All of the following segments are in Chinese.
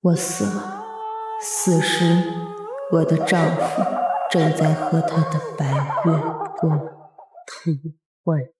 我死了，死时我的丈夫正在和他的白月光通婚。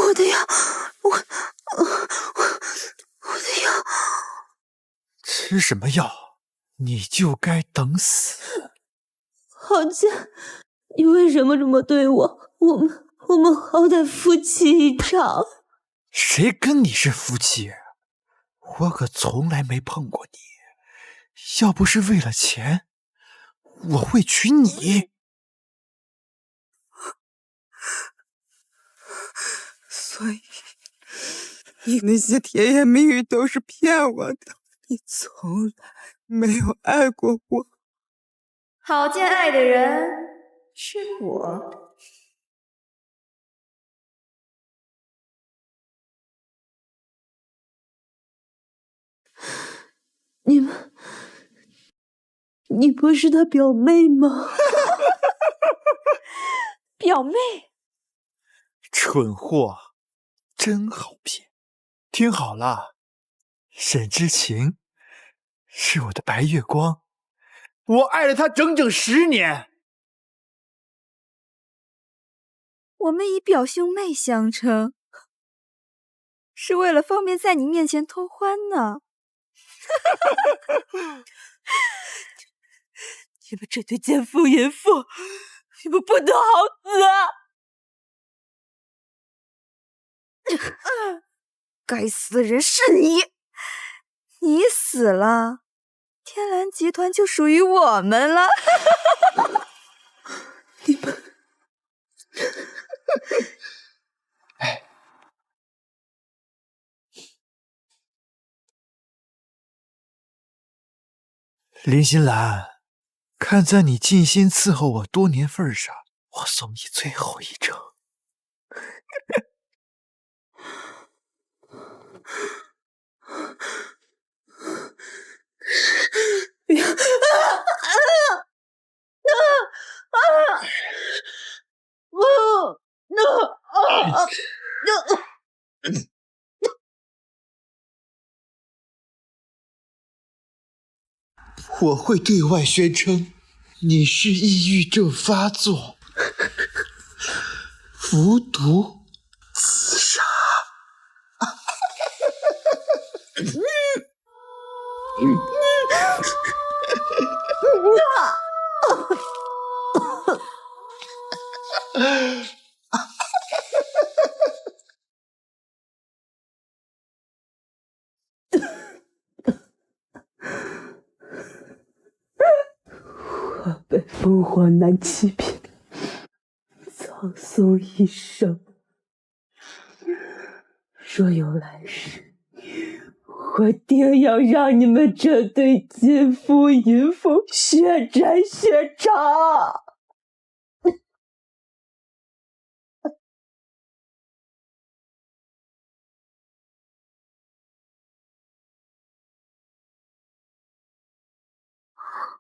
我的药，我的药。吃什么药？你就该等死。浩剑，你为什么这么对我？我们好歹夫妻一场。谁跟你是夫妻？我可从来没碰过你。要不是为了钱，我会娶你。所以，你那些甜言蜜语都是骗我的，你从来没有爱过我。郝建爱的人是我。你不是他表妹吗？表妹？蠢货，真好骗。听好了，沈之情是我的白月光，我爱了她整整10年。我们以表兄妹相称，是为了方便在你面前偷欢呢。你们这对奸夫淫妇，你们不得好死啊！该死的人是你，你死了，天蓝集团就属于我们了。你们，哎，林心兰，看在你尽心伺候我多年份上，我送你最后一程。我会对外宣称你是抑郁症发作，服毒自杀。我被凤凰男欺骗，葬送一生。若有来世，我定要让你们这对奸夫淫妇血债血偿。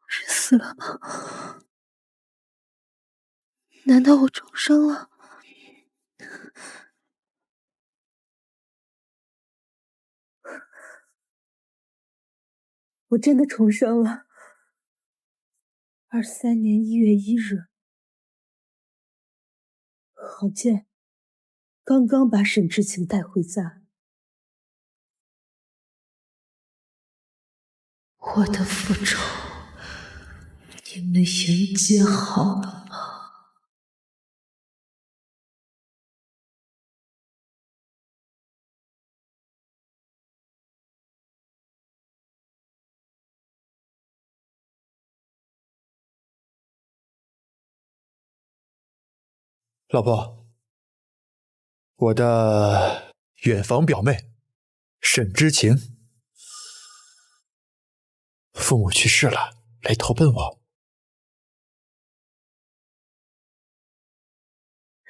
是死了吗？难道我重生了？我真的重生了。23年1月1日，郝建刚刚把沈之情带回家。我的复仇，你们迎接好了吗？老婆，我的远房表妹沈之情，父母去世了，来投奔我。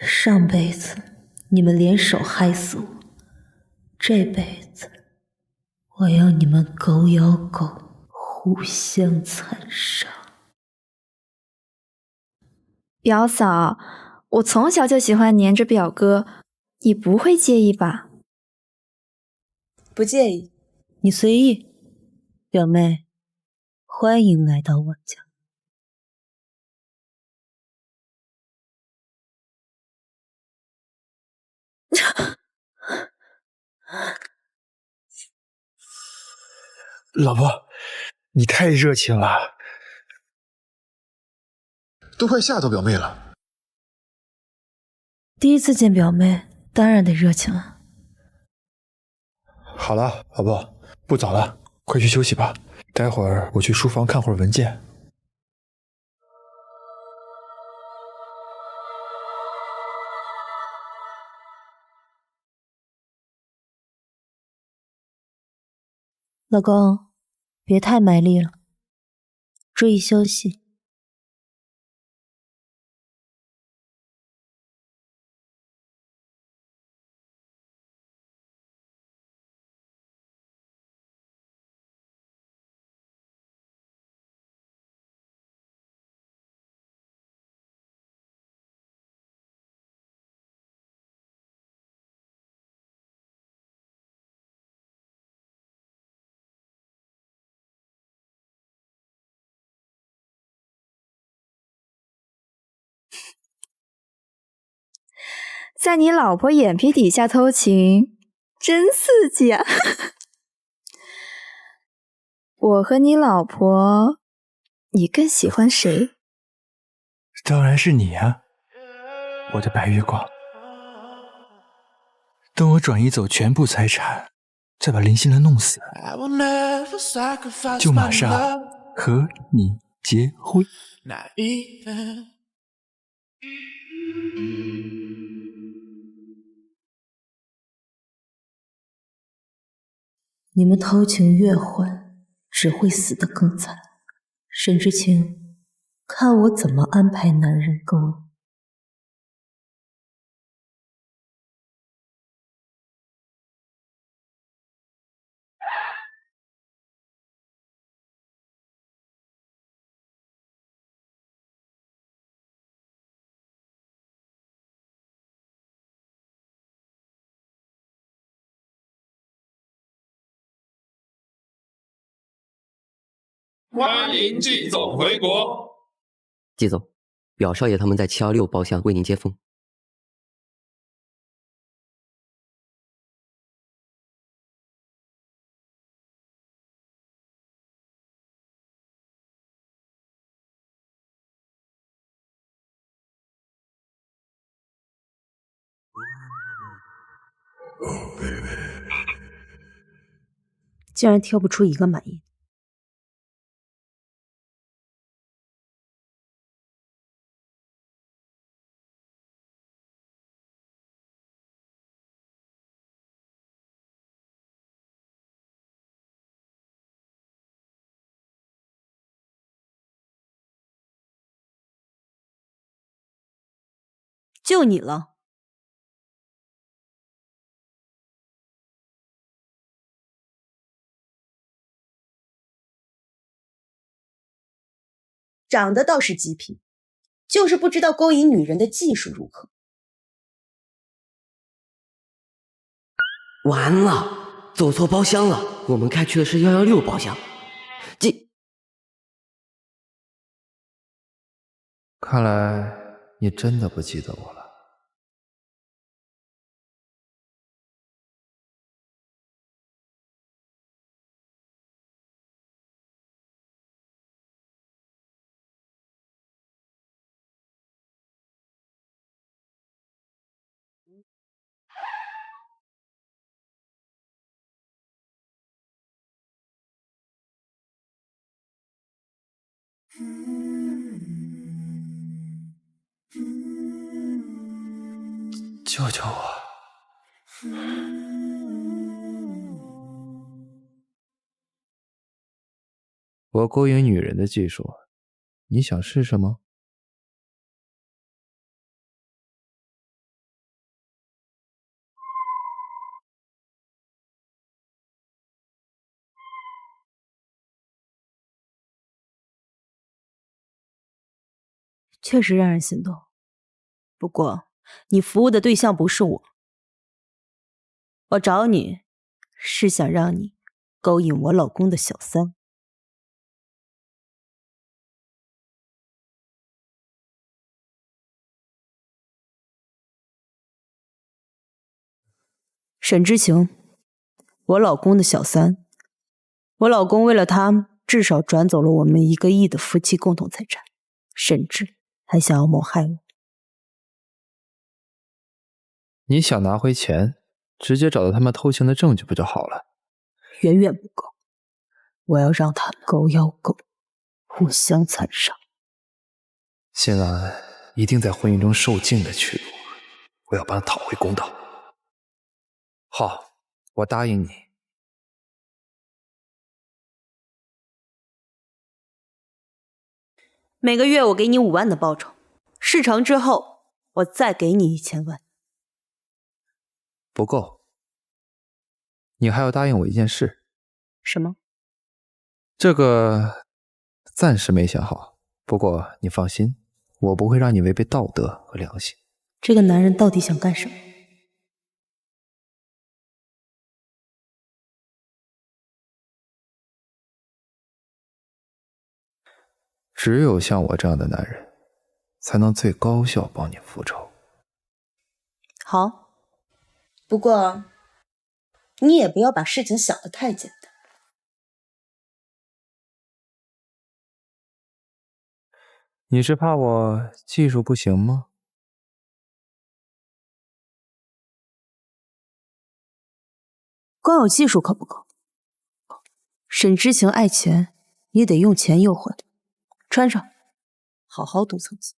上辈子你们联手害死我，这辈子我要你们狗咬狗，互相残杀。表嫂，我从小就喜欢黏着表哥，你不会介意吧？不介意，你随意。表妹，欢迎来到我家。老婆，你太热情了，都快吓到表妹了。第一次见表妹，当然得热情啊。好了，老婆，不早了，快去休息吧。待会儿我去书房看会儿文件。老公，别太卖力了，注意休息。在你老婆眼皮底下偷情，真刺激啊！我和你老婆，你更喜欢谁？当然是你啊，我的白月光。等我转移走全部财产，再把林心兰弄死，就马上和你结婚。你们偷情越混，只会死得更惨。沈之晴，看我怎么安排男人够你。欢迎季总回国。季总，表少爷他们在726包厢为您接风。竟然挑不出一个满意。就你了。长得倒是极品，就是不知道勾引女人的技术如何。完了，走错包厢了，我们该去的是116包厢。看来你真的不记得我了。救救我！我勾引女人的技术，你想试试吗？确实让人心动。不过，你服务的对象不是我，我找你是想让你勾引我老公的小三。沈之晴，我老公的小三，我老公为了她至少转走了我们1个亿的夫妻共同财产，甚至还想要谋害我。你想拿回钱，直接找到他们偷情的证据不就好了？远远不够，我要让他们狗咬狗，互相残杀。新兰一定在婚姻中受尽了屈辱，我要帮他讨回公道。好，我答应你。每个月我给你5万的报酬，事成之后我再给你1000万。不够，你还要答应我一件事。什么？这个暂时没想好，不过你放心，我不会让你违背道德和良心。这个男人到底想干什么？只有像我这样的男人，才能最高效帮你复仇。好，不过你也不要把事情想得太简单。你是怕我技术不行吗？光有技术可不够，沈之晴爱钱，也得用钱诱惑她。穿上，好好镀层次。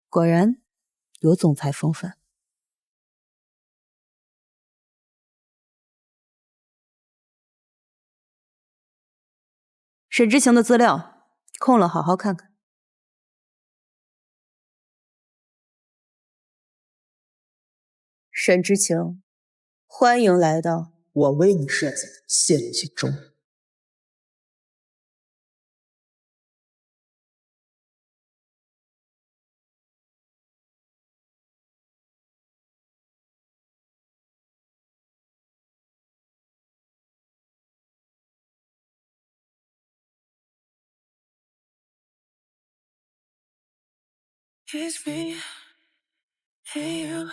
果然有总裁风范。沈之晴的资料空了，好好看看。沈之晴，欢迎来到我为你设计的陷阱中。It's me and you,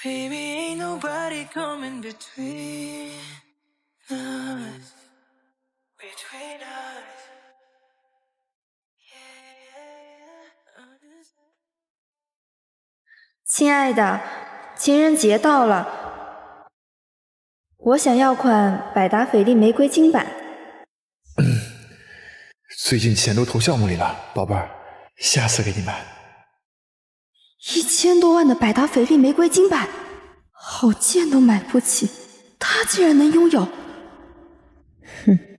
baby, ain't nobody coming between us, between us. Yeah. 亲爱的，情人节到了，我想要款百达翡丽玫瑰金版。最近钱都投项目里了，宝贝儿，下次给你买。1000多万的百达翡丽玫瑰金版，好贱都买不起，他竟然能拥有。哼，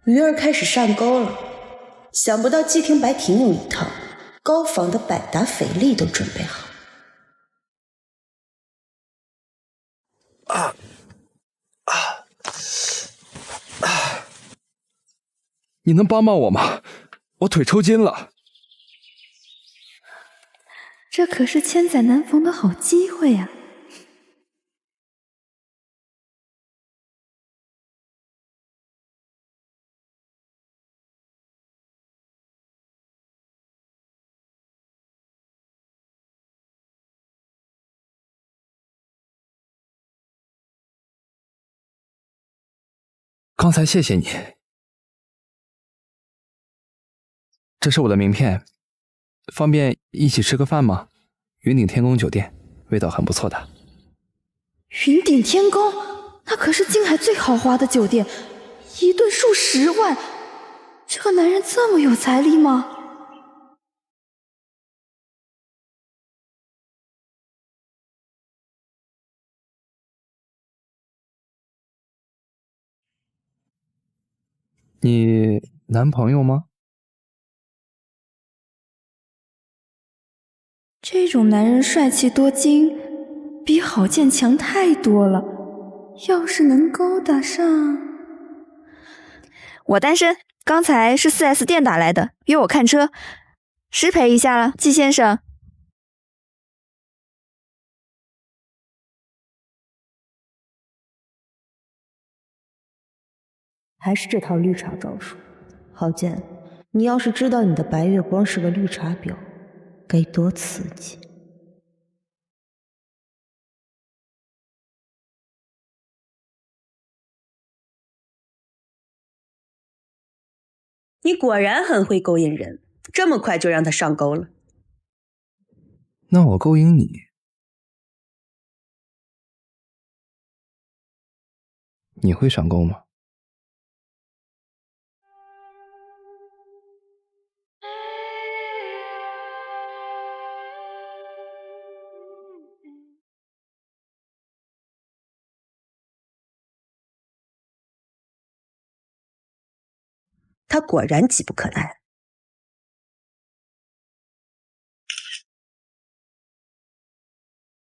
鱼儿开始上钩了，想不到季听白挺有一套，高仿的百达翡丽都准备好。你能帮帮我吗？我腿抽筋了。这可是千载难逢的好机会呀！刚才谢谢你。这是我的名片，方便一起吃个饭吗？云顶天宫酒店，味道很不错的。云顶天宫，那可是京海最豪华的酒店，一顿数10万。这个男人这么有财力吗？你男朋友吗？这种种男人帅气多金，比郝建强太多了。要是能勾搭上……我单身，刚才是 4S 店打来的，约我看车，失陪一下了，季先生。还是这套绿茶招数。郝建，你要是知道你的白月光是个绿茶婊，该多刺激！你果然很会勾引人，这么快就让他上钩了。那我勾引你，你会上钩吗？他果然急不可耐。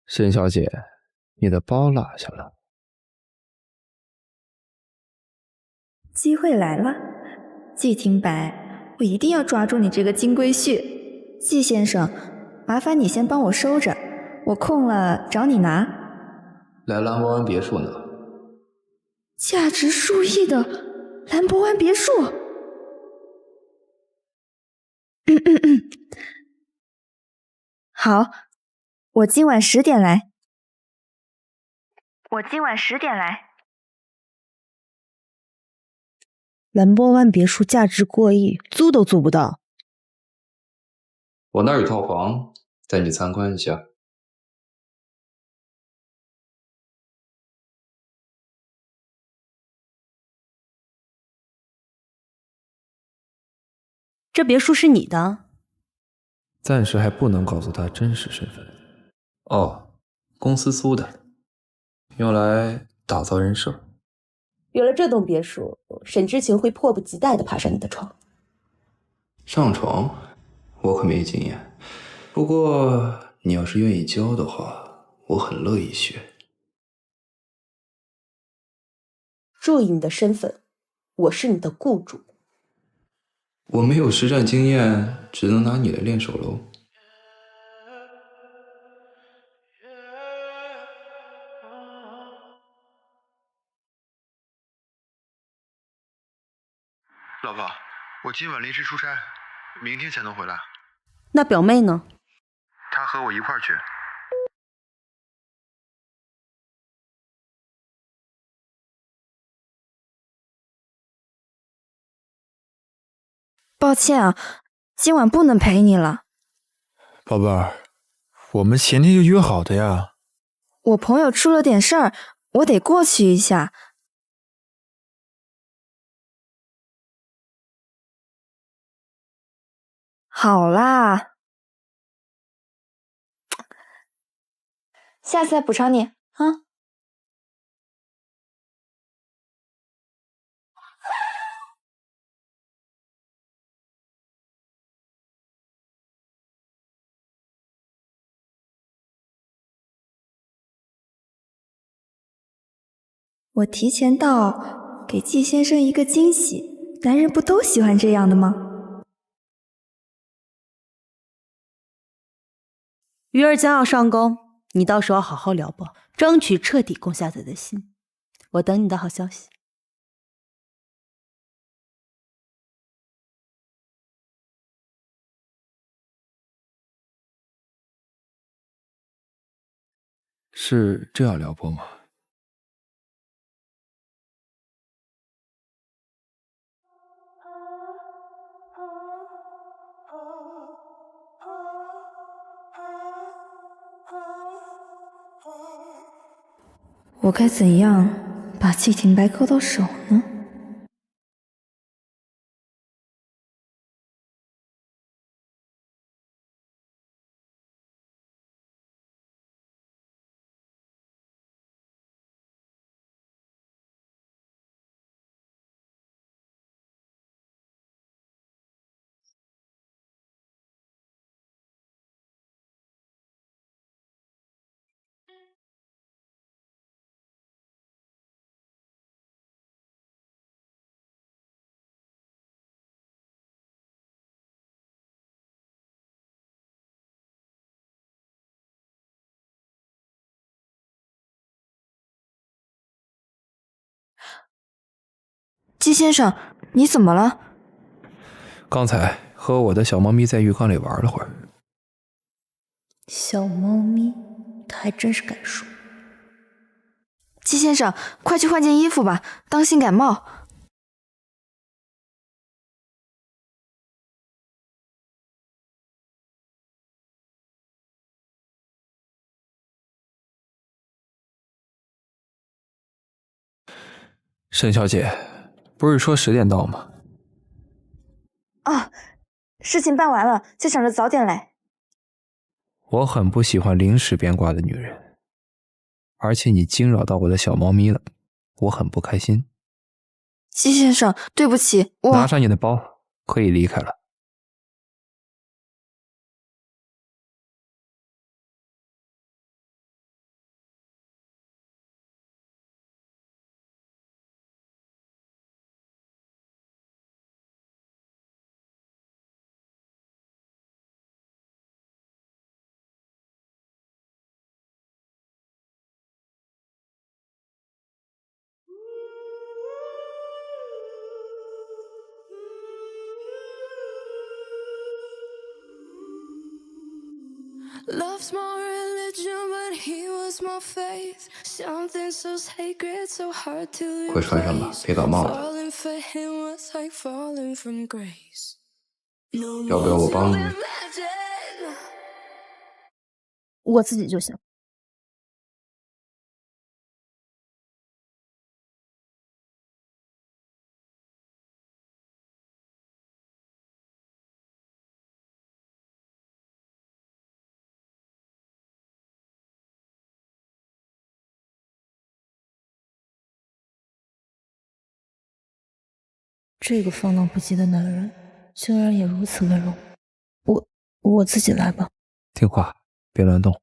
沈小姐，你的包落下了。机会来了，季廷白，我一定要抓住你这个金龟婿。季先生，麻烦你先帮我收着，我空了找你拿。来蓝波湾别墅呢。价值数亿的兰博湾别墅。好，我今晚10点来。蓝波湾别墅价值过亿，租都租不到。我那儿有套房，带你参观一下。这别墅是你的？暂时还不能告诉他真实身份。哦，公司租的，用来打造人设。有了这栋别墅，沈之晴会迫不及待地爬上你的床。上床，我可没经验。不过你要是愿意教的话，我很乐意学。注意你的身份，我是你的雇主。我没有实战经验，只能拿你来练手喽。老婆，我今晚临时出差，明天才能回来。那表妹呢？她和我一块儿去。抱歉啊，今晚不能陪你了。宝贝儿，我们前天就约好的呀。我朋友出了点事儿，我得过去一下。好啦，下次再补偿你啊。我提前到，给季先生一个惊喜，男人不都喜欢这样的吗？鱼儿将要上钩，你到时候好好撩拨，争取彻底攻下他的心。我等你的好消息。是这样撩拨吗？我该怎样把季廷白勾到手呢？季先生，你怎么了？刚才和我的小猫咪在浴缸里玩了会儿。小猫咪，它还真是敢说。季先生，快去换件衣服吧，当心感冒。沈小姐，不是说10点到吗？啊，事情办完了，就想着早点来。我很不喜欢临时变卦的女人，而且你惊扰到我的小猫咪了，我很不开心。季先生，对不起，我拿上你的包，可以离开了。Love's my religion, but he was my faith. Something so sacred, so hard to 快穿上吧，别感冒了。 Falling for him was like falling from grace. 要不要我帮你？我自己就行。这个放荡不羁的男人，竟然也如此温柔。我自己来吧。听话，别乱动。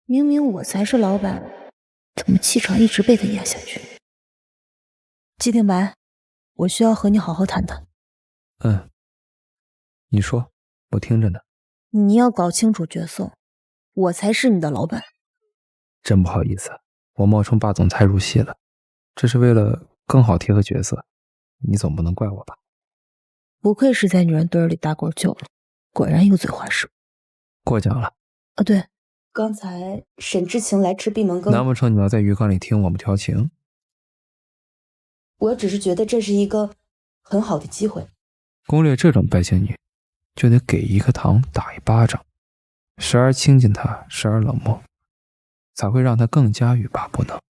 明明我才是老板，怎么气场一直被他压下去？季定白，我需要和你好好谈谈。你说，我听着呢。你要搞清楚角色，我才是你的老板。真不好意思，我冒充霸总裁入戏了，这是为了更好贴合角色，你总不能怪我吧？不愧是在女人堆里打滚久了，果然油嘴滑舌。过奖了。啊，对，刚才沈之晴来吃闭门羹，难不成你要在鱼缸里听我们调情？我只是觉得这是一个很好的机会。攻略这种拜金女，就得给一颗糖打一巴掌，时而亲近她，时而冷漠，才会让她更加欲罢不能。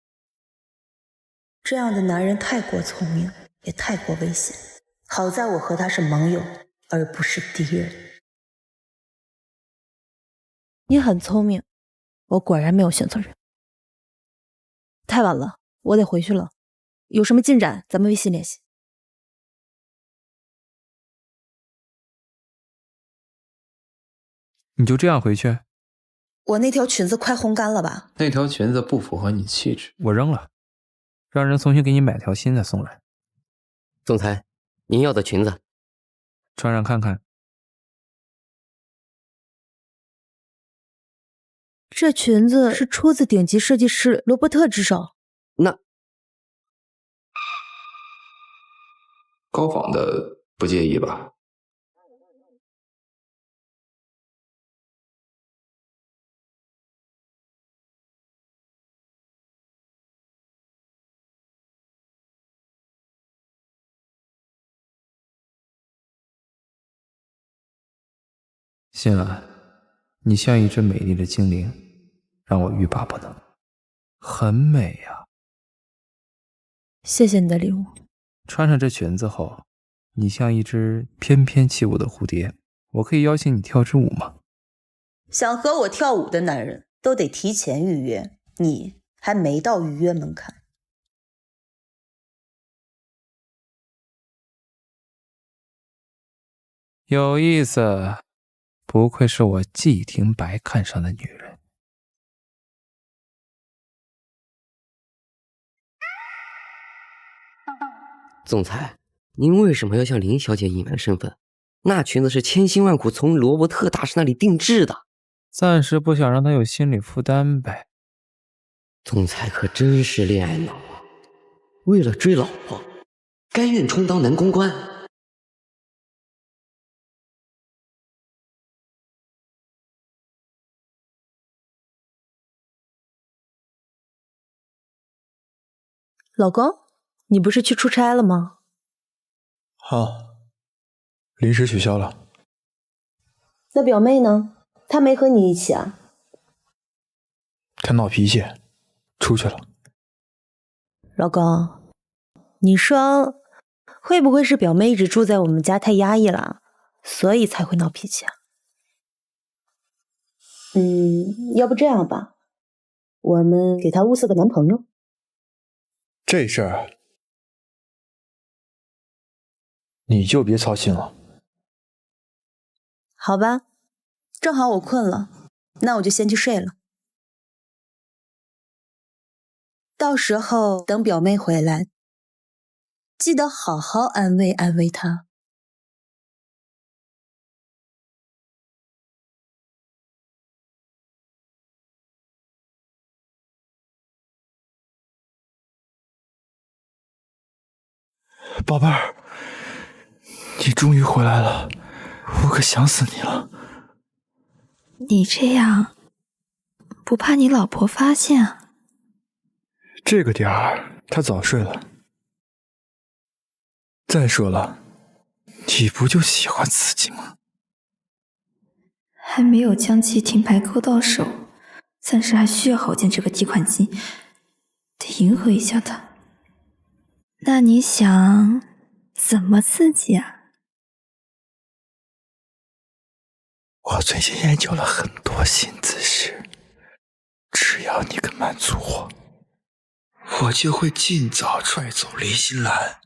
这样的男人太过聪明，也太过危险。好在我和他是盟友，而不是敌人。你很聪明，我果然没有选错人。太晚了，我得回去了。有什么进展，咱们微信联系。你就这样回去？我那条裙子快烘干了吧？那条裙子不符合你气质，我扔了，让人重新给你买条新的送来。总裁，您要的裙子，穿上看看。这裙子是出自顶级设计师罗伯特之手。那高仿的不介意吧？欣兰，你像一只美丽的精灵，让我欲罢不能。很美呀。谢谢你的礼物。穿上这裙子后，你像一只翩翩起舞的蝴蝶，我可以邀请你跳支舞吗？想和我跳舞的男人都得提前预约，你还没到预约门槛。有意思，不愧是我季廷白看上的女人。总裁，您为什么要向林小姐隐瞒身份？那裙子是千辛万苦从罗伯特大师那里定制的。暂时不想让她有心理负担呗。总裁可真是恋爱脑啊！为了追老婆，甘愿充当男公关。老公，你不是去出差了吗？临时取消了。那表妹呢？她没和你一起啊？她闹脾气，出去了。老公，你说会不会是表妹一直住在我们家太压抑了，所以才会闹脾气啊？要不这样吧，我们给她物色个男朋友。这事儿你就别操心了。好吧，正好我困了，那我就先去睡了。到时候等表妹回来，记得好好安慰安慰她。宝贝儿，你终于回来了，我可想死你了。你这样不怕你老婆发现啊？这个点儿她早睡了。再说了，你不就喜欢刺激吗？还没有将其停牌勾到手，暂时还需要郝建这个提款机，得迎合一下他。那你想怎么刺激啊？我最近研究了很多新姿势，只要你肯满足我就会尽早踹走林心兰，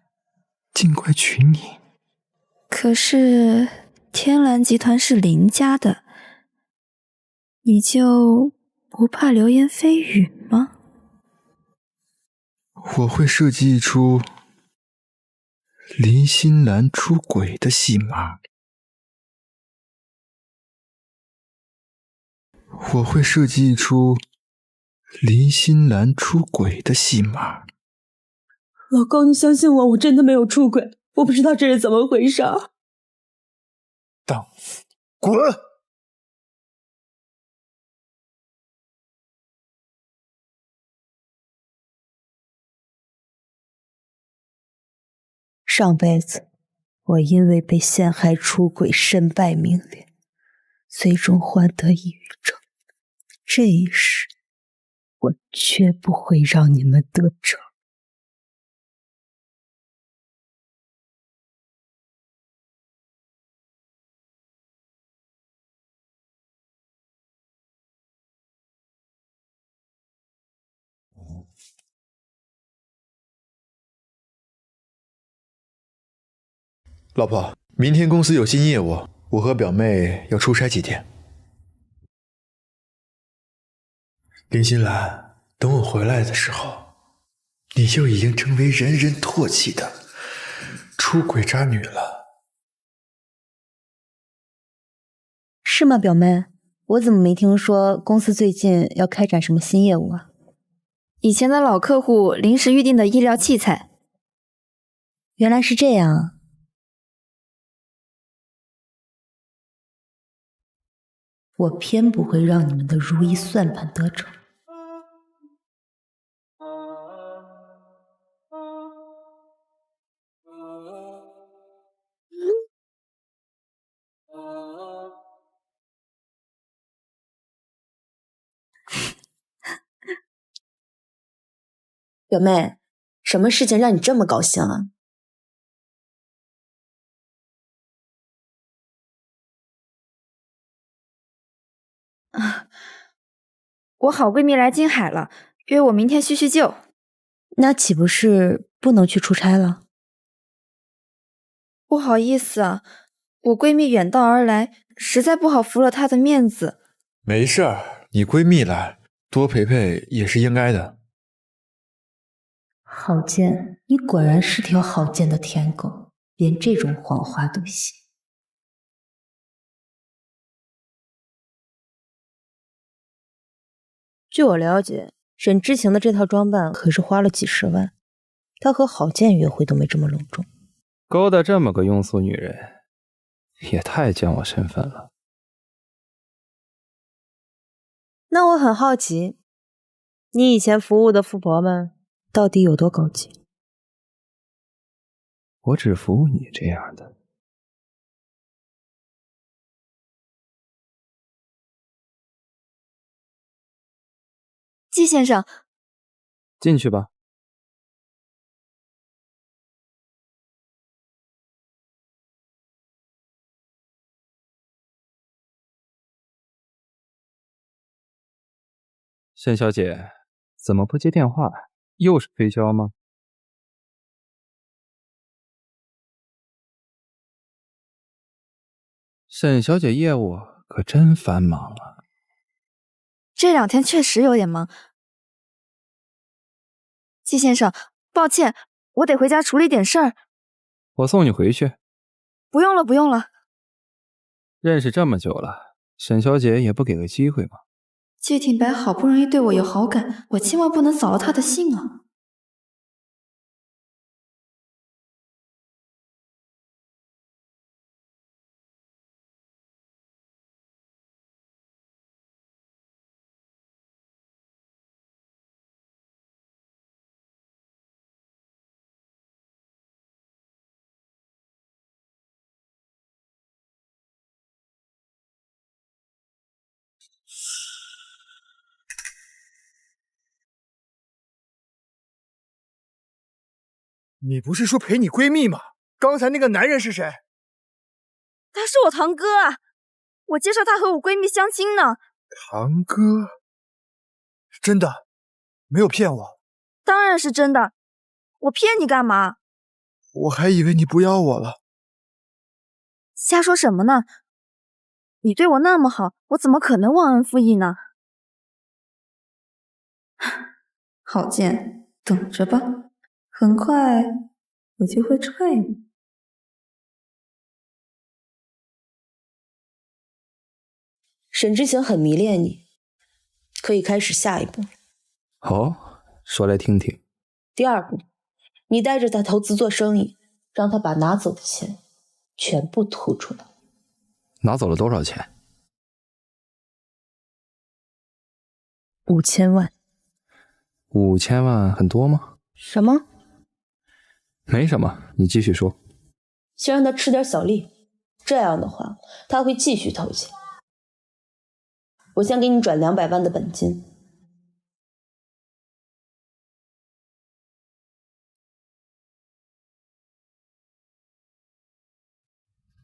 尽快娶你。可是天蓝集团是林家的，你就不怕流言蜚语吗？我会设计一出林心兰出轨的戏码。我会设计一出林心兰出轨的戏码。老公，你相信我，我真的没有出轨，我不知道这是怎么回事。荡妇，滚！上辈子我因为被陷害出轨身败名裂，最终患得抑郁症。这一世我绝不会让你们得逞。老婆，明天公司有新业务，我和表妹要出差几天。林心兰，等我回来的时候，你就已经成为人人唾弃的出轨渣女了。是吗，表妹？我怎么没听说公司最近要开展什么新业务啊？以前的老客户临时预定的医疗器材。原来是这样啊。我偏不会让你们的如意算盘得逞。表妹，什么事情让你这么高兴啊？我好闺蜜来金海了，约我明天叙叙旧。那岂不是不能去出差了？不好意思啊，我闺蜜远道而来，实在不好服了她的面子。没事儿，你闺蜜来，多陪陪也是应该的。郝建，你果然是条好见的舔狗，连这种谎话都信。据我了解，沈知情的这套装扮可是花了几10万。他和郝建约会都没这么隆重。勾搭这么个庸俗女人，也太降我身份了。那我很好奇，你以前服务的富婆们到底有多高级？我只服务你这样的。季先生，进去吧。沈小姐，怎么不接电话？又是推销吗？沈小姐业务可真繁忙啊。这2天确实有点忙。季先生，抱歉，我得回家处理点事儿。我送你回去。不用了，不用了。认识这么久了，沈小姐也不给个机会吗？季挺白好不容易对我有好感，我千万不能扫了他的兴啊。你不是说陪你闺蜜吗？刚才那个男人是谁？他是我堂哥啊，我介绍他和我闺蜜相亲呢。堂哥？真的？没有骗我？当然是真的，我骗你干嘛？我还以为你不要我了。瞎说什么呢？你对我那么好，我怎么可能忘恩负义呢？郝建，等着吧，很快我就会踹你。沈之行很迷恋你，可以开始下一步。哦，说来听听。第2步，你带着他投资做生意，让他把拿走的钱全部吐出来。拿走了多少钱？5000万。5000万很多吗？什么？没什么，你继续说。先让他吃点小利，这样的话他会继续投钱。我先给你转200万的本金。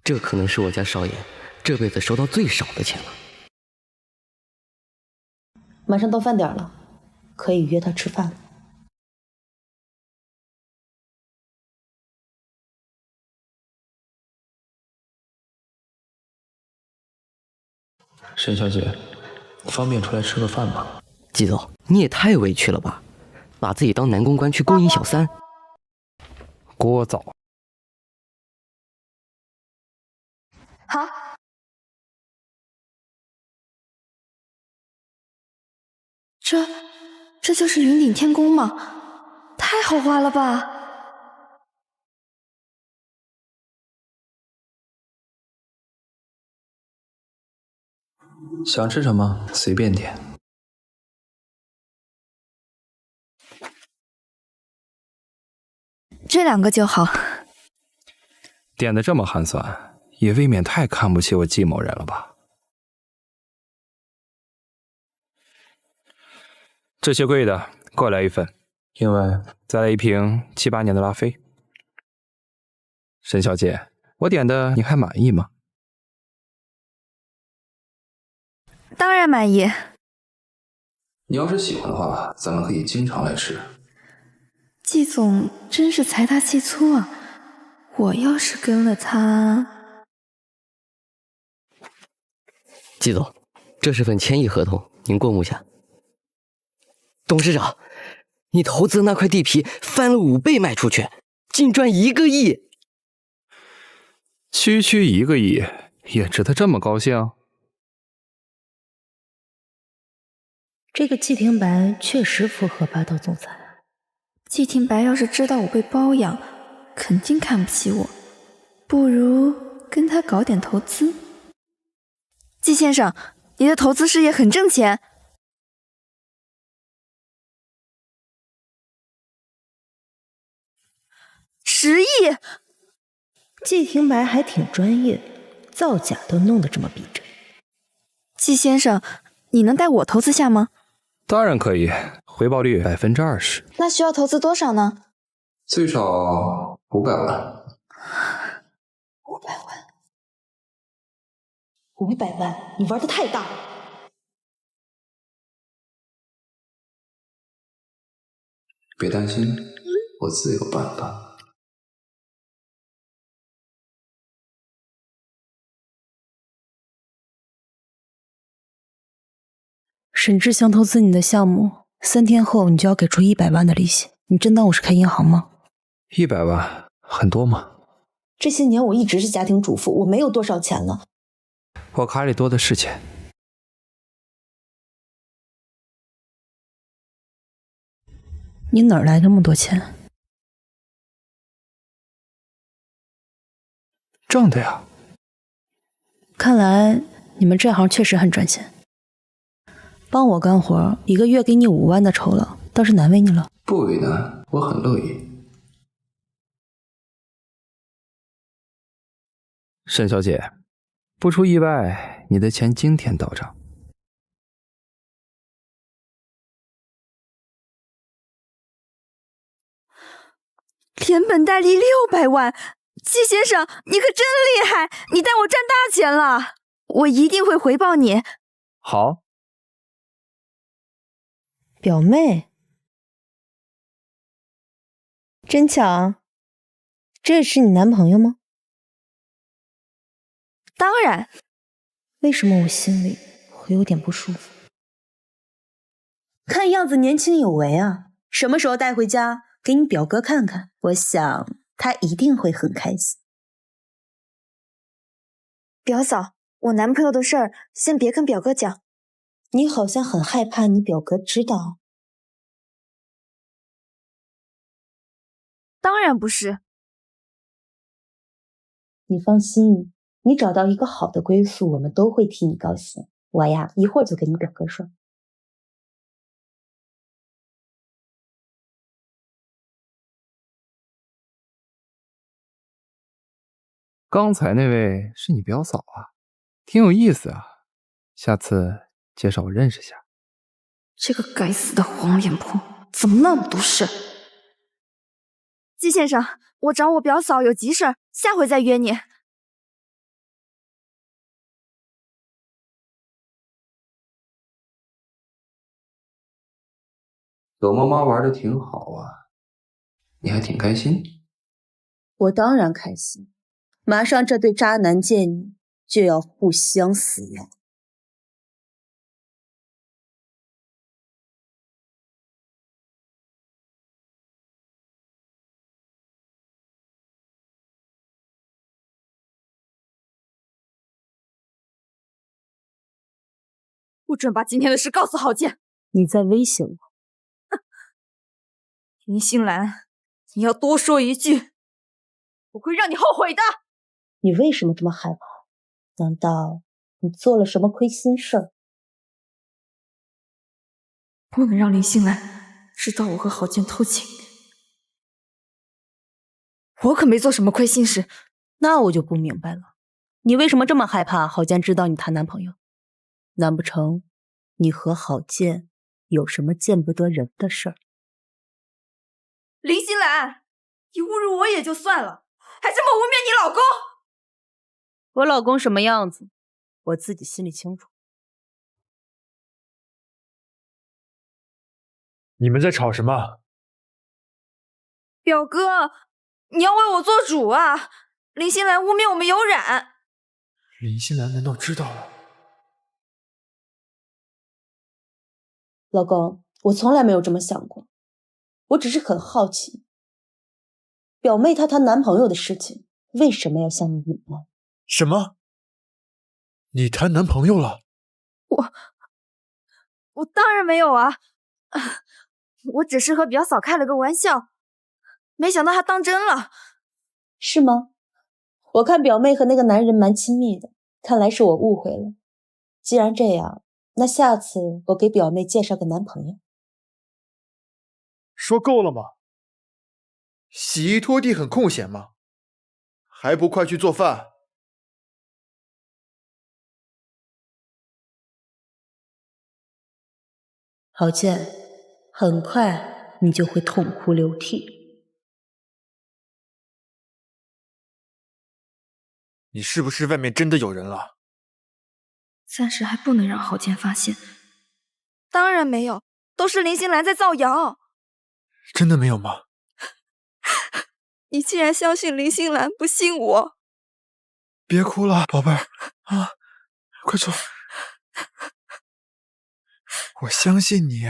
这可能是我家少爷这辈子收到最少的钱了。马上到饭点了，可以约他吃饭了。沈小姐，方便出来吃个饭吗？季总，你也太委屈了吧，把自己当男公关去勾引小三。聒噪。好。这就是云顶天宫吗？太豪华了吧！想吃什么随便点。这2个就好。点的这么寒酸，也未免太看不起我季某人了吧？这些贵的给我来1份，另外再来1瓶78年的拉菲。沈小姐，我点的你还满意吗？当然满意。你要是喜欢的话，咱们可以经常来吃。季总真是财大气粗啊！我要是跟了他……季总，这是份签议合同，您过目下。董事长，你投资的那块地皮翻了5倍卖出去，净赚1个亿。区区1个亿，也值得这么高兴？这个季廷白确实符合霸道总裁。季廷白要是知道我被包养，肯定看不起我，不如跟他搞点投资。季先生，你的投资事业很挣钱。10亿！季廷白还挺专业，造假都弄得这么逼真。季先生，你能带我投资下吗？当然可以，回报率20%。那需要投资多少呢？最少500万。500万，500万，你玩的太大了。别担心，我自有办法。沈志想投资你的项目，3天后你就要给出100万的利息。你真当我是开银行吗？100万很多吗？这些年我一直是家庭主妇，我没有多少钱了。我卡里多的是钱。你哪儿来那么多钱？挣的呀。看来你们这行确实很赚钱。帮我干活，1个月给你5万的酬劳，倒是难为你了。不为难，我很乐意。沈小姐，不出意外，你的钱今天到账。连本带利600万，季先生，你可真厉害！你带我赚大钱了，我一定会回报你。好。表妹，真巧，这是你男朋友吗？当然。为什么我心里会有点不舒服？看样子年轻有为啊，什么时候带回家给你表哥看看？我想他一定会很开心。表嫂，我男朋友的事儿先别跟表哥讲。你好像很害怕你表哥知道。当然不是。你放心，你找到一个好的归宿，我们都会替你高兴。我呀，一会儿就跟你表哥说。刚才那位是你表嫂啊，挺有意思啊，下次介绍我认识下。这个该死的黄脸婆，怎么那么多事？季先生，我找我表嫂有急事，下回再约你。躲猫猫玩的挺好啊，你还挺开心？我当然开心，马上这对渣男贱女就要互相死了。不准把今天的事告诉郝建。你在威胁我？林心兰，你要多说一句，我会让你后悔的。你为什么这么害怕？难道你做了什么亏心事儿？不能让林心兰知道我和郝建偷情。我可没做什么亏心事。那我就不明白了，你为什么这么害怕郝建知道你谈男朋友？难不成你和郝建有什么见不得人的事儿？林心兰，你侮辱我也就算了，还这么污蔑你老公。我老公什么样子，我自己心里清楚。你们在吵什么？表哥，你要为我做主啊！林心兰污蔑我们有染。林心兰难道知道了？老公，我从来没有这么想过，我只是很好奇，表妹她谈男朋友的事情，为什么要向你隐瞒？什么？你谈男朋友了？我当然没有啊！我只是和表嫂开了个玩笑，没想到她当真了。是吗？我看表妹和那个男人蛮亲密的，看来是我误会了。既然这样，那下次我给表妹介绍个男朋友。说够了吗？洗衣拖地很空闲吗？还不快去做饭？郝建，很快你就会痛哭流涕。你是不是外面真的有人了？暂时还不能让郝建发现。当然没有，都是林心兰在造谣。真的没有吗？你竟然相信林心兰，不信我？别哭了，宝贝儿啊，快坐。我相信你。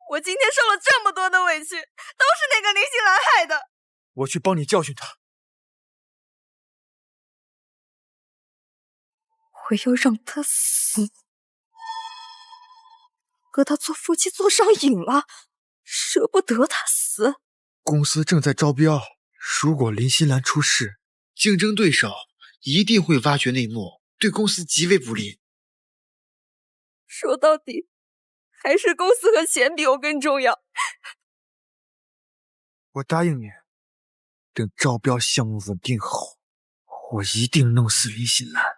我今天受了这么多的委屈，都是那个林心兰害的。我去帮你教训他。我要让他死。和他做夫妻做上瘾了，舍不得他死。公司正在招标，如果林心兰出事，竞争对手一定会挖掘内幕，对公司极为不利。说到底，还是公司和钱比我更重要。我答应你，等招标项目稳定后，我一定弄死林心兰。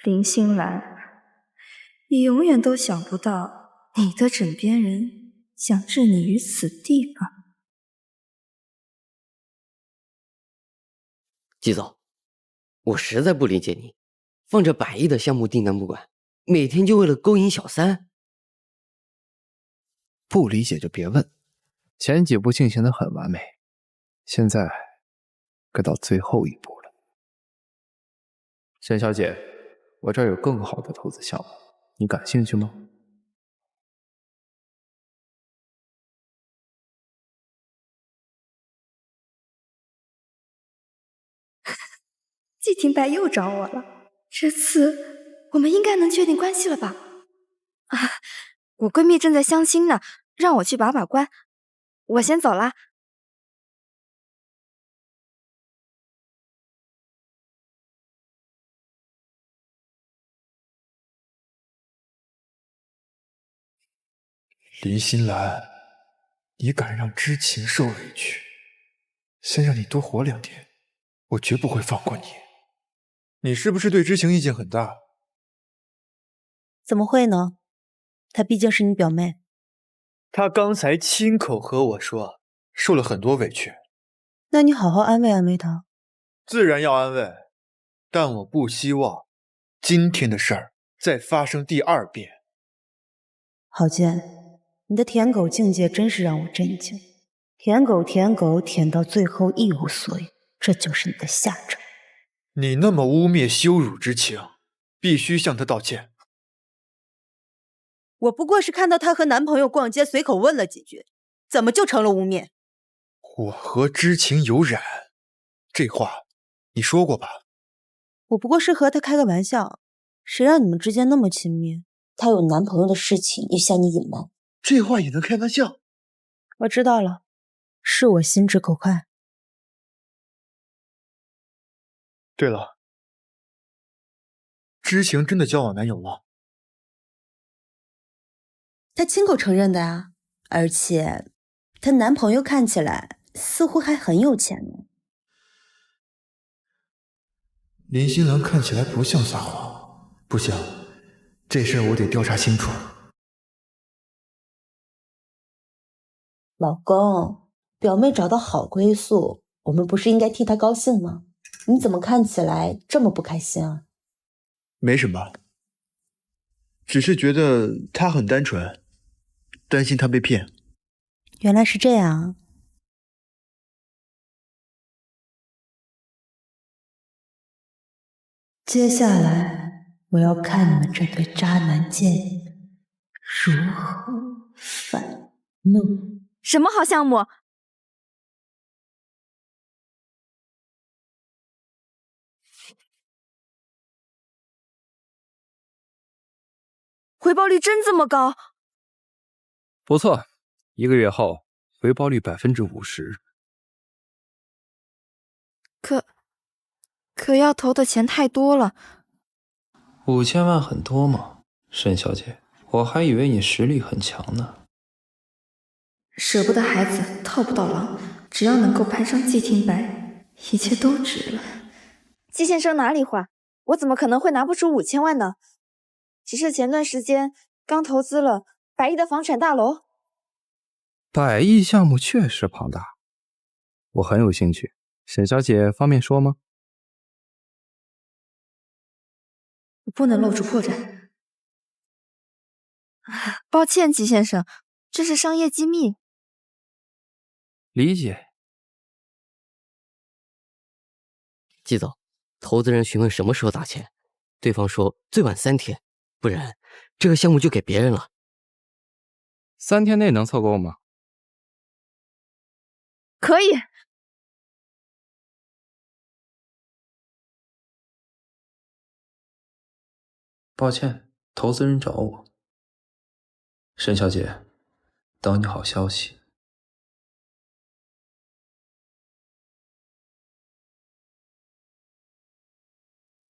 林心兰，你永远都想不到，你的枕边人想置你于死地吧？季总，我实在不理解你，放着100亿的项目订单不管，每天就为了勾引小三。不理解就别问。前几部进行的很完美，现在该到最后一步了。沈小姐，我这儿有更好的投资项目，你感兴趣吗？季廷白又找我了，这次我们应该能确定关系了吧？啊，我闺蜜正在相亲呢，让我去把把关，我先走啦。林心兰，你敢让知情受委屈，先让你多活2天，我绝不会放过你。你是不是对知情意见很大？怎么会呢？她毕竟是你表妹。她刚才亲口和我说，受了很多委屈。那你好好安慰安慰她。自然要安慰，但我不希望今天的事儿再发生第2遍。郝建，你的舔狗境界真是让我震惊。舔狗舔到最后一无所有，这就是你的下场。你那么污蔑羞辱之情，必须向他道歉。我不过是看到她和男朋友逛街，随口问了几句，怎么就成了污蔑？我和知情有染，这话你说过吧？我不过是和她开个玩笑，谁让你们之间那么亲密？她有男朋友的事情也向你隐瞒，这话也能开玩笑？我知道了，是我心直口快。对了，知情真的交往男友了？她亲口承认的啊，而且她男朋友看起来似乎还很有钱呢。林心兰看起来不像撒谎，不行，这事我得调查清楚。老公，表妹找到好归宿，我们不是应该替她高兴吗？你怎么看起来这么不开心啊？没什么，只是觉得她很单纯，担心她被骗。原来是这样啊。接下来我要看你们这对渣男贱女如何反怒。什么好项目？回报率真这么高？不错，1个月后回报率50%。可要投的钱太多了。5000万很多吗，沈小姐？我还以为你实力很强呢。舍不得孩子，套不到狼，只要能够攀上季廷白，一切都值了。季先生哪里话？我怎么可能会拿不出5000万呢？只是前段时间刚投资了100亿的房产大楼。100亿项目确实庞大，我很有兴趣。沈小姐方便说吗？我不能露出破绽。抱歉，季先生，这是商业机密。理解。季总，投资人询问什么时候打钱，对方说最晚3天，不然这个项目就给别人了。3天内能凑够吗？可以。抱歉，投资人找我。沈小姐，等你好消息。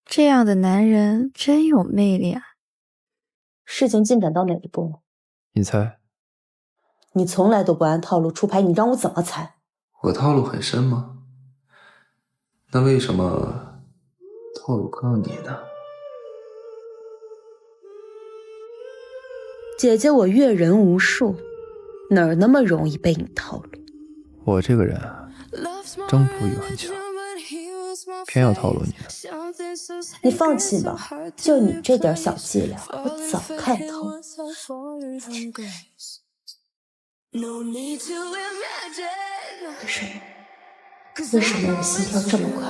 这样的男人真有魅力啊！事情进展到哪一步？你猜？你从来都不按套路出牌，你让我怎么猜？我套路很深吗？那为什么套路不到你呢？姐姐，我阅人无数，哪儿那么容易被你套路？我这个人啊，征服欲很强，偏要套路你呢。你放心吧，就你这点小伎俩，我早看透。为什么我心跳这么快？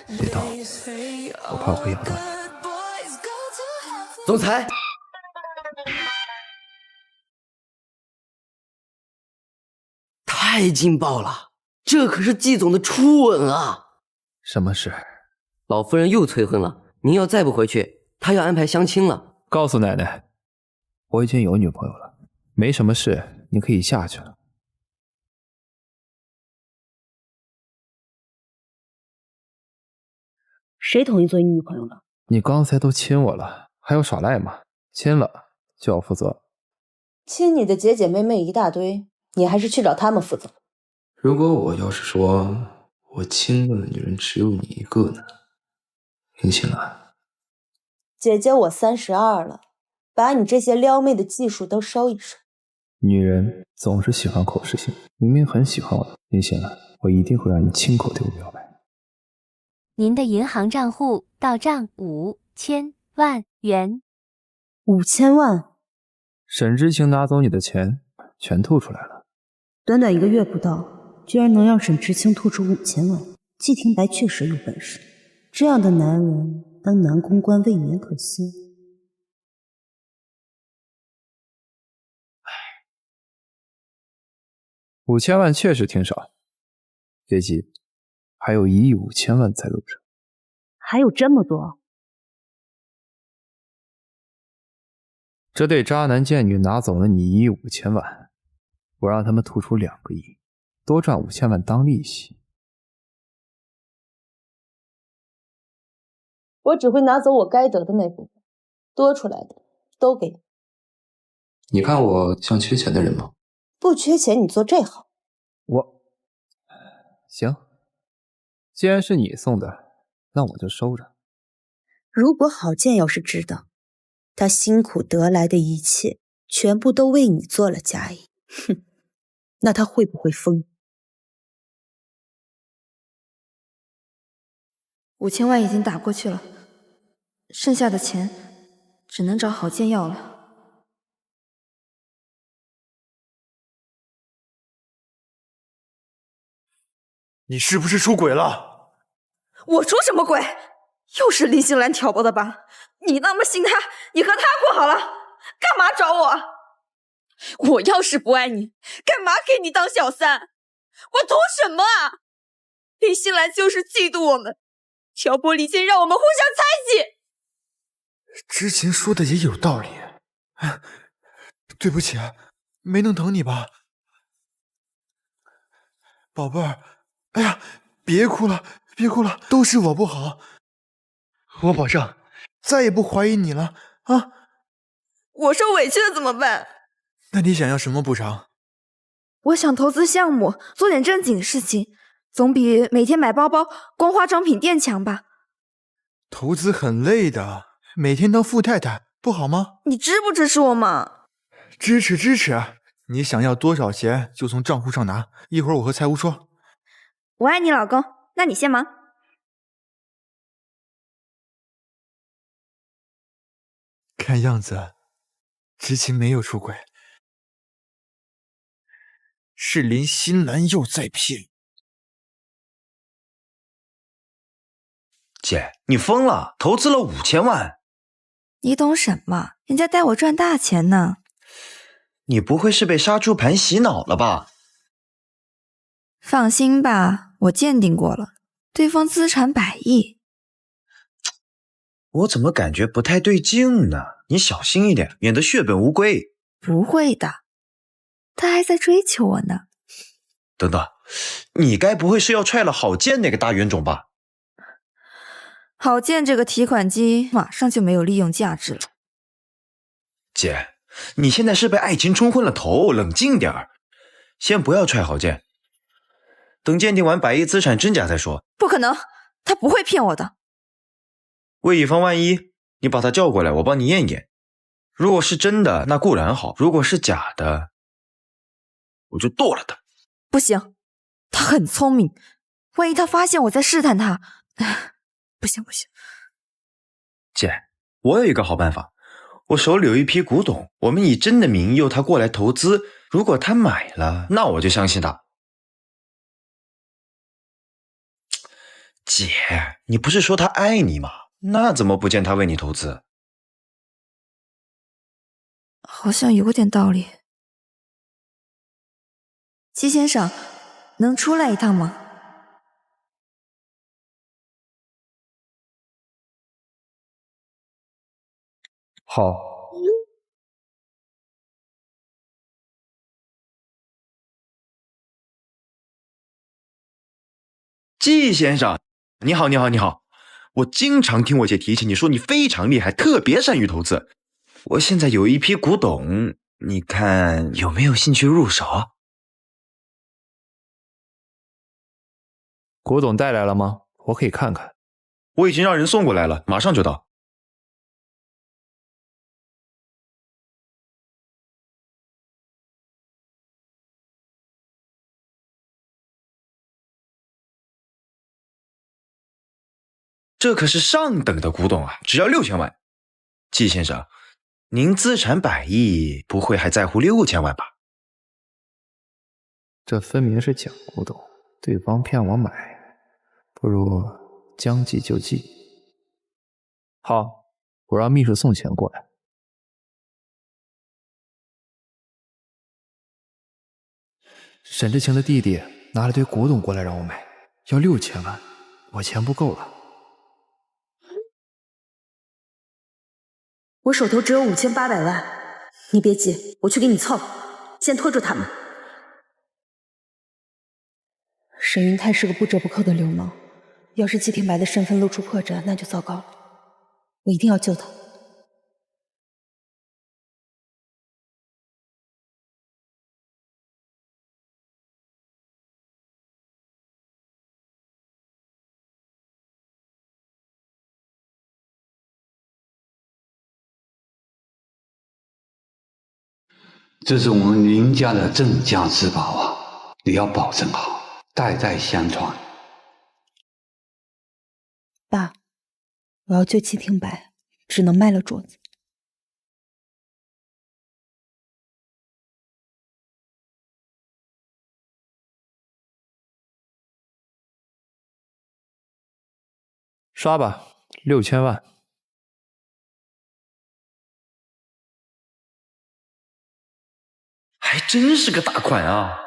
别动，我怕会咬到你。总裁，太劲爆了！这可是季总的初吻啊！什么事？老夫人又催婚了，您要再不回去，她要安排相亲了。告诉奶奶，我已经有女朋友了，没什么事，你可以下去了。谁同意做你女朋友了？你刚才都亲我了，还要耍赖吗？亲了就要负责。亲你的姐姐妹妹一大堆，你还是去找他们负责。如果我要是说我亲过的女人只有你一个呢？林心兰，姐姐，我32了，把你这些撩妹的技术都收一收。女人总是喜欢口是心，明明很喜欢我的林心兰，我一定会让你亲口对我表白。您的银行账户到账5000万元。5000万？沈之晴拿走你的钱，全吐出来了。短短1个月不到，居然能让沈之清吐出5000万，季廷白确实有本事。这样的男人当男公关未免可惜。5000万确实挺少，别急，还有1亿5千万在路上。还有这么多？这对渣男贱女拿走了你1亿5千万，我让他们吐出2个亿，多赚5000万当利息。我只会拿走我该得的那部分，多出来的都给你。你看我像缺钱的人吗？不缺钱，你做这行。行，既然是你送的，那我就收着。如果郝建要是知道，他辛苦得来的一切全部都为你做了嫁衣，哼，那他会不会疯？5000万已经打过去了，剩下的钱只能找郝建要了。你是不是出轨了？我出什么轨？又是林心兰挑拨的吧？你那么信他，你和他过好了，干嘛找我？我要是不爱你，干嘛给你当小三？我图什么啊？林心兰就是嫉妒我们，挑拨离间，让我们互相猜忌。之前说的也有道理，对不起，没能等你吧，宝贝儿。哎呀，别哭了，别哭了，都是我不好。我保证，再也不怀疑你了啊！我受委屈了怎么办？那你想要什么补偿？我想投资项目，做点正经事情，总比每天买包包、逛化妆品店强吧。投资很累的，每天当富太太不好吗？你支不支持我嘛？支持支持，你想要多少钱就从账户上拿，一会儿我和财务说。我爱你，老公。那你先忙。看样子，知青没有出轨，是林心兰又在骗。姐，你疯了！投资了5000万，你懂什么？人家带我赚大钱呢。你不会是被杀猪盘洗脑了吧？放心吧，我鉴定过了，对方资产100亿。我怎么感觉不太对劲呢？你小心一点，免得血本无归。不会的，他还在追求我呢。等等，你该不会是要踹了郝建那个大冤种吧？郝建这个提款机马上就没有利用价值了。姐，你现在是被爱情冲昏了头，冷静点儿。先不要踹郝建，等鉴定完100亿资产真假再说。不可能，他不会骗我的。为以防万一，你把他叫过来，我帮你验验。如果是真的，那固然好；如果是假的，我就剁了他。不行，他很聪明，万一他发现我在试探他，不行不行。姐，我有一个好办法，我手里有一批古董，我们以真的名义诱他过来投资，如果他买了，那我就相信他。姐，你不是说他爱你吗？那怎么不见他为你投资？好像有点道理。季先生，能出来一趟吗？好。季先生，你好，你好，你好。我经常听我姐提起你，说你非常厉害，特别善于投资。我现在有一批古董，你看有没有兴趣入手？古董带来了吗？我可以看看。我已经让人送过来了，马上就到。这可是上等的古董啊，只要6000万。季先生，您资产100亿，不会还在乎6000万吧？这分明是假古董，对方骗我买，不如将计就计。好，我让秘书送钱过来。沈志晴的弟弟拿了堆古董过来让我买，要6000万，我钱不够了。我手头只有5800万，你别急，我去给你凑，先拖住他们。沈云泰是个不折不扣的流氓，要是季挺白的身份露出破绽，那就糟糕了。我一定要救他。这是我们林家的镇家之宝啊，你要保证好，代代相传。爸，我要救季挺白，只能卖了镯子。刷吧，6000万。还真是个大款啊！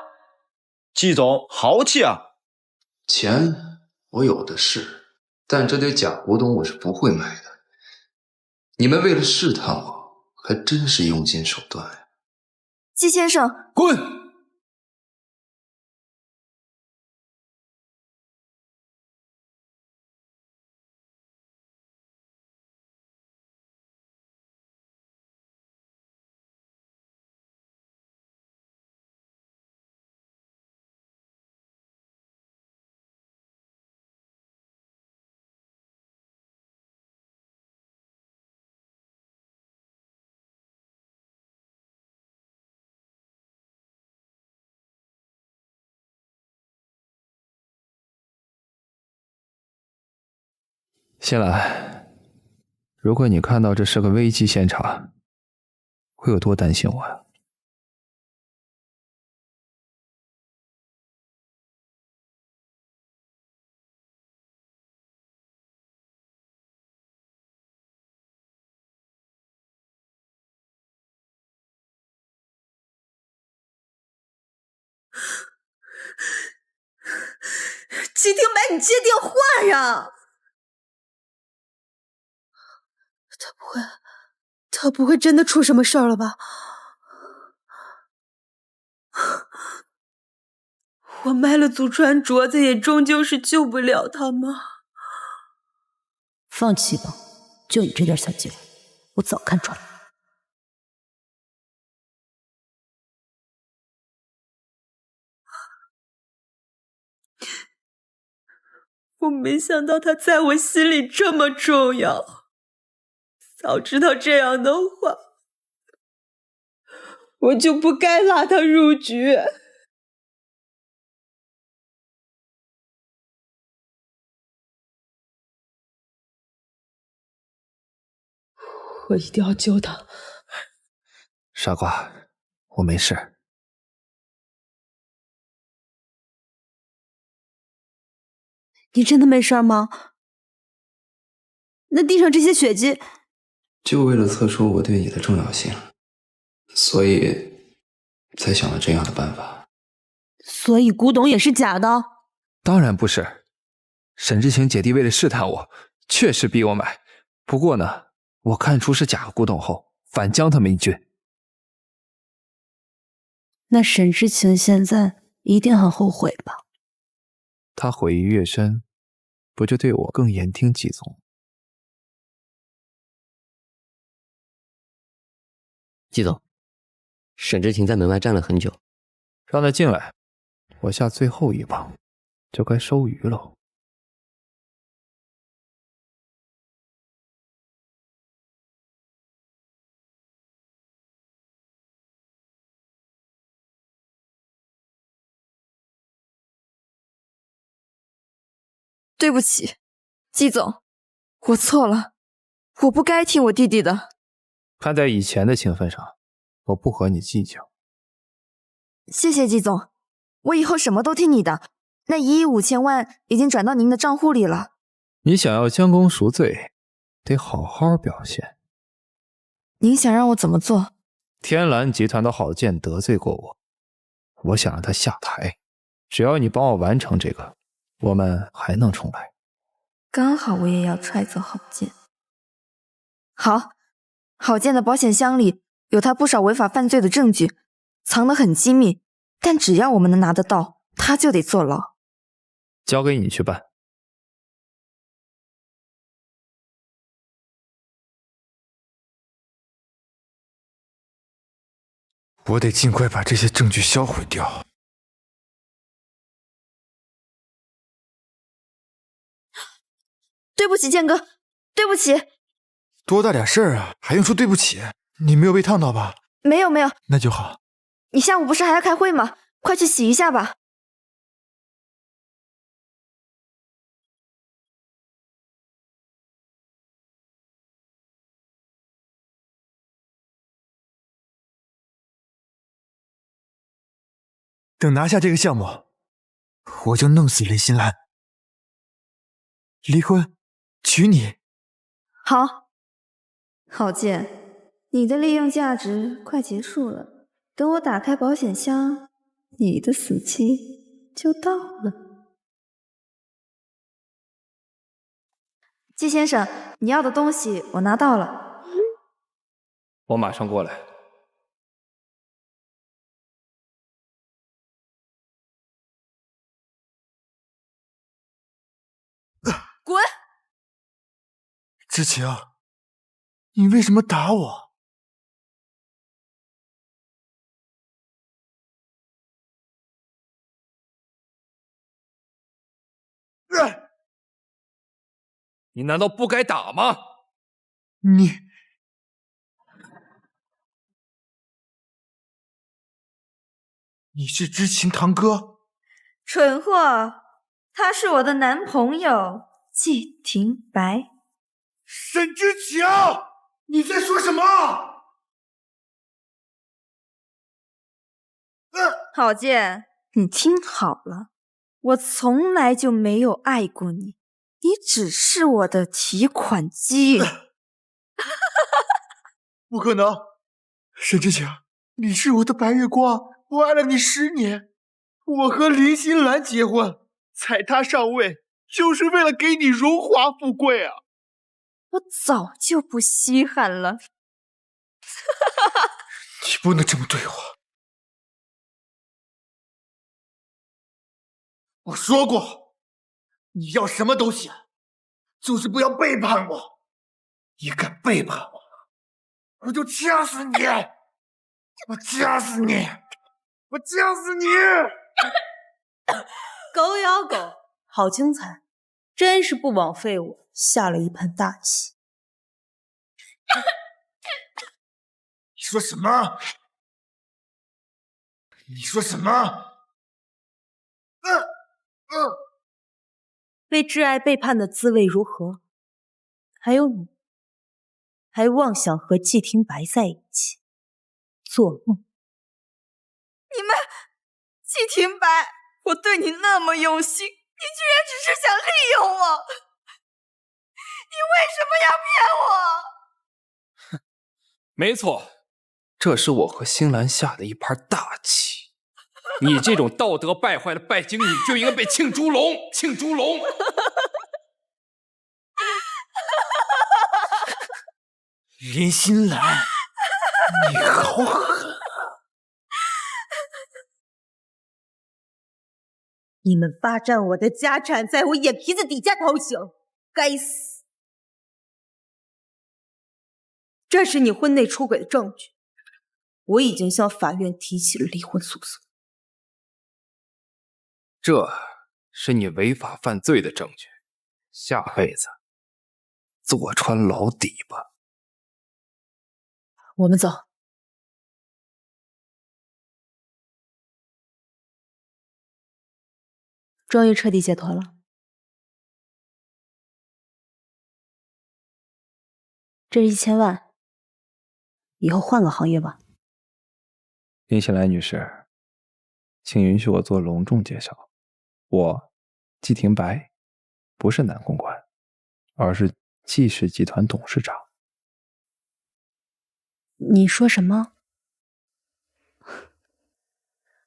季总豪气啊！钱我有的是，但这堆假古董我是不会买的。你们为了试探我，还真是用尽手段呀。季先生，滚！新兰，如果你看到这是个危机现场，会有多担心我呀？季听白，你接电话呀！他不会真的出什么事儿了吧？我卖了祖传镯子，也终究是救不了他吗？放弃吧，就你这点小伎俩，我早看穿了。我没想到他在我心里这么重要。早知道这样的话，我就不该拉他入局。我一定要救他。傻瓜，我没事。你真的没事吗？那地上这些血迹……就为了测出我对你的重要性，所以才想了这样的办法。所以古董也是假的？当然不是，沈之晴姐弟为了试探我，确实逼我买。不过呢，我看出是假古董后，反将他们一军。那沈之晴现在一定很后悔吧？他悔意越深，不就对我更言听计从？季总，沈之晴在门外站了很久，让他进来，我下最后一棒，就该收鱼喽。对不起，季总，我错了，我不该听我弟弟的。看在以前的情分上，我不和你计较。谢谢季总，我以后什么都听你的。那1亿5千万已经转到您的账户里了。你想要将功赎罪，得好好表现。您想让我怎么做？天蓝集团的郝建得罪过我，我想让他下台。只要你帮我完成这个，我们还能重来。刚好我也要踹走郝建。好，郝建的保险箱里有他不少违法犯罪的证据，藏得很机密，但只要我们能拿得到，他就得坐牢。交给你去办。我得尽快把这些证据销毁掉。对不起，建哥，对不起。多大点事儿啊，还用说对不起？你没有被烫到吧？没有没有。那就好。你下午不是还要开会吗？快去洗一下吧。等拿下这个项目，我就弄死林心兰。离婚，娶你。好，郝建，你的利用价值快结束了。等我打开保险箱，你的死期就到了。季先生，你要的东西我拿到了。我马上过来。知情，你为什么打我？你难道不该打吗？你是知情堂哥？蠢货，他是我的男朋友季廷白。沈知情，你在说什么？郝建，你听好了，我从来就没有爱过你，你只是我的提款机。不可能，沈知情，你是我的白月光，我爱了你10年，我和林心兰结婚，踩她上位，就是为了给你荣华富贵啊！我早就不稀罕了。你不能这么对我。我说过，你要什么都行，就是不要背叛我。你敢背叛我，我就掐死你！我掐死你！我掐死你！狗咬狗，好精彩，真是不枉费我下了一盘大棋。你说什么？你说什么？被挚爱背叛的滋味如何？还有你，还妄想和季廷白在一起，做梦！你们，季廷白，我对你那么用心，你居然只是想利用我！你为什么要骗我？没错，这是我和星兰下的一盘大棋。你这种道德败坏的拜金女就应该被罄竹笼！罄竹笼！林心兰，你好狠啊！你们霸占我的家产，在我眼皮子底下偷情，该死！这是你婚内出轨的证据，我已经向法院提起了离婚诉讼。这是你违法犯罪的证据，下辈子坐穿牢底吧。我们走。终于彻底解脱了。这是1000万，以后换个行业吧。林心兰女士，请允许我做隆重介绍，我季廷白不是男公关，而是季氏集团董事长。你说什么？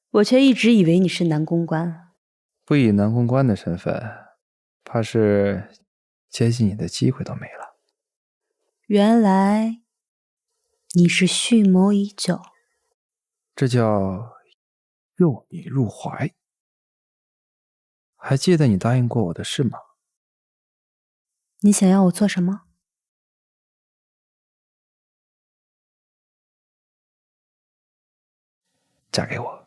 我却一直以为你是男公关。不以男公关的身份，怕是接近你的机会都没了。原来你是蓄谋已久，这叫诱你入怀。还记得你答应过我的事吗？你想要我做什么？嫁给我。